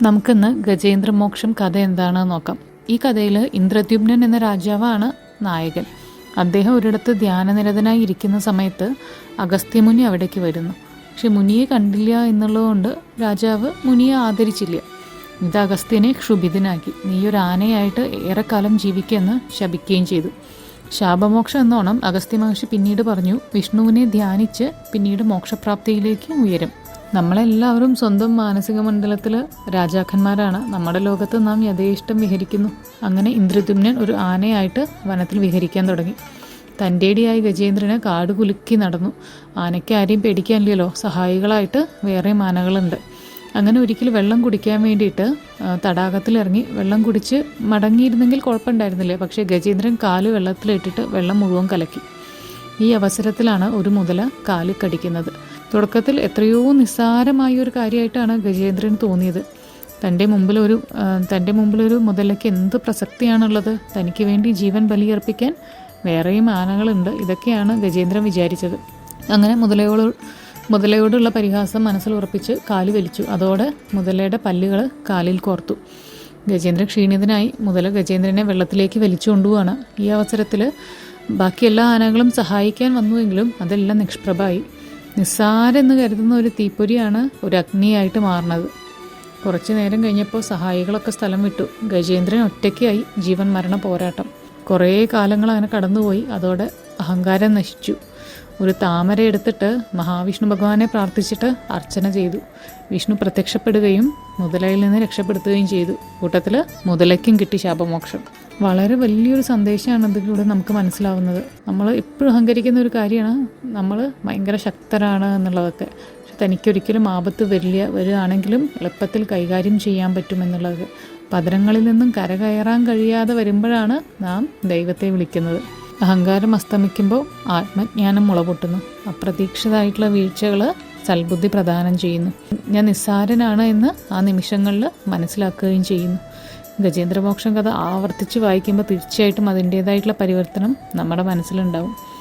നമുക്കിന്ന് ഗജേന്ദ്രമോക്ഷം കഥ എന്താണെന്ന് നോക്കാം. ഈ കഥയിൽ ഇന്ദ്രദ്യുമ്നൻ എന്ന രാജാവാണ് നായകൻ. അദ്ദേഹം ഒരിടത്ത് ധ്യാനനിരതനായി ഇരിക്കുന്ന സമയത്ത് അഗസ്ത്യമുനി അവിടേക്ക് വരുന്നു. പക്ഷെ മുനിയെ കണ്ടില്ല എന്നുള്ളതുകൊണ്ട് രാജാവ് മുനിയെ ആദരിച്ചില്ല. ഇത് അഗസ്ത്യനെ ക്ഷുഭിതനാക്കി. നീ ഒരു ആനയായിട്ട് ഏറെക്കാലം ജീവിക്കുമെന്ന് ശപിക്കുകയും ചെയ്തു. ശാപമോക്ഷം എന്നോണം അഗസ്ത്യ മഹർഷി പിന്നീട് പറഞ്ഞു, വിഷ്ണുവിനെ ധ്യാനിച്ച് പിന്നീട് മോക്ഷപ്രാപ്തിയിലേക്ക് ഉയരും. നമ്മളെല്ലാവരും സ്വന്തം മാനസിക മണ്ഡലത്തിൽ രാജാക്കന്മാരാണ്. നമ്മുടെ ലോകത്ത് നാം യഥേഷ്ടം വിഹരിക്കുന്നു. അങ്ങനെ ഇന്ദ്രദ്യുമ്നൻ ഒരു ആനയായിട്ട് വനത്തിൽ വിഹരിക്കാൻ തുടങ്ങി. തൻ്റെടിയായി ഗജേന്ദ്രന് കാട് കുലുക്കി നടന്നു. ആനയ്ക്ക് ആരെയും പേടിക്കാനില്ലല്ലോ, സഹായികളായിട്ട് വേറെയും ആനകളുണ്ട്. അങ്ങനെ ഒരിക്കൽ വെള്ളം കുടിക്കാൻ വേണ്ടിയിട്ട് തടാകത്തിലിറങ്ങി വെള്ളം കുടിച്ച് മടങ്ങിയിരുന്നെങ്കിൽ കുഴപ്പമുണ്ടായിരുന്നില്ല. പക്ഷേ ഗജേന്ദ്രൻ കാല് വെള്ളത്തിലിട്ടിട്ട് വെള്ളം മുഴുവൻ കലക്കി. ഈ അവസരത്തിലാണ് ഒരു മുതല കാല് കടിക്കുന്നത്. തുടക്കത്തിൽ എത്രയോ നിസ്സാരമായ ഒരു കാര്യമായിട്ടാണ് ഗജേന്ദ്രന് തോന്നിയത്. തൻ്റെ മുമ്പിലൊരു മുതലയ്ക്ക് എന്ത് പ്രസക്തിയാണുള്ളത്, തനിക്ക് വേണ്ടി ജീവൻ ബലിയർപ്പിക്കാൻ വേറെയും ആനകളുണ്ട്, ഇതൊക്കെയാണ് ഗജേന്ദ്രൻ വിചാരിച്ചത്. അങ്ങനെ മുതലയോടുള്ള പരിഹാസം മനസ്സിൽ ഉറപ്പിച്ച് കാല് വലിച്ചു. അതോടെ മുതലയുടെ പല്ലുകൾ കാലിൽ കോർത്തു. ഗജേന്ദ്രൻ ക്ഷീണിതനായി. മുതല ഗജേന്ദ്രനെ വെള്ളത്തിലേക്ക് വലിച്ചു കൊണ്ടുപോവാണ്. ഈ അവസരത്തിൽ ബാക്കി എല്ലാ ആനകളും സഹായിക്കാൻ വന്നുവെങ്കിലും അതെല്ലാം നിഷ്പ്രഭമായി. നിസ്സാരെന്ന് കരുതുന്ന ഒരു തീപ്പൊരിയാണ് ഒരു അഗ്നിയായിട്ട് മാറുന്നത്. കുറച്ചു നേരം കഴിഞ്ഞപ്പോൾ സഹായികളൊക്കെ സ്ഥലം വിട്ടു. ഗജേന്ദ്രൻ ഒറ്റയ്ക്കായി. ജീവൻ മരണ പോരാട്ടം. കുറേ കാലങ്ങൾ അങ്ങനെ കടന്നുപോയി. അതോടെ അഹങ്കാരം നശിച്ചു. ഒരു താമര എടുത്തിട്ട് മഹാവിഷ്ണു ഭഗവാനെ പ്രാർത്ഥിച്ചിട്ട് അർച്ചന ചെയ്തു. വിഷ്ണു പ്രത്യക്ഷപ്പെടുകയും മുതലയിൽ നിന്ന് രക്ഷപ്പെടുത്തുകയും ചെയ്തു. കൂട്ടത്തിൽ മുതലയ്ക്കും കിട്ടി ശാപമോക്ഷം. വളരെ വലിയൊരു സന്ദേശമാണ് അതിലൂടെ നമുക്ക് മനസ്സിലാവുന്നത്. നമ്മൾ എപ്പോഴും അഹങ്കരിക്കുന്ന ഒരു കാര്യമാണ് നമ്മൾ ഭയങ്കര ശക്തരാണ് എന്നുള്ളതൊക്കെ. പക്ഷെ തനിക്കൊരിക്കലും ആപത്ത് വരികയാണെങ്കിലും എളുപ്പത്തിൽ കൈകാര്യം ചെയ്യാൻ പറ്റുമെന്നുള്ളത്. പതനങ്ങളിൽ നിന്നും കരകയറാൻ കഴിയാതെ വരുമ്പോഴാണ് നാം ദൈവത്തെ വിളിക്കുന്നത്. അഹങ്കാരം അസ്തമിക്കുമ്പോൾ ആത്മജ്ഞാനം മുളപൊട്ടുന്നു. അപ്രതീക്ഷിതമായിട്ടുള്ള വീഴ്ചകൾ സൽബുദ്ധി പ്രദാനം ചെയ്യുന്നു. ഞാൻ നിസ്സാരനാണ് എന്ന് ആ നിമിഷങ്ങളിൽ മനസ്സിലാക്കുകയും ചെയ്യുന്നു. ഗജേന്ദ്രമോക്ഷം കഥ ആവർത്തിച്ച് വായിക്കുമ്പോൾ തീർച്ചയായിട്ടും അതിൻ്റേതായിട്ടുള്ള പരിവർത്തനം നമ്മുടെ മനസ്സിലുണ്ടാവും.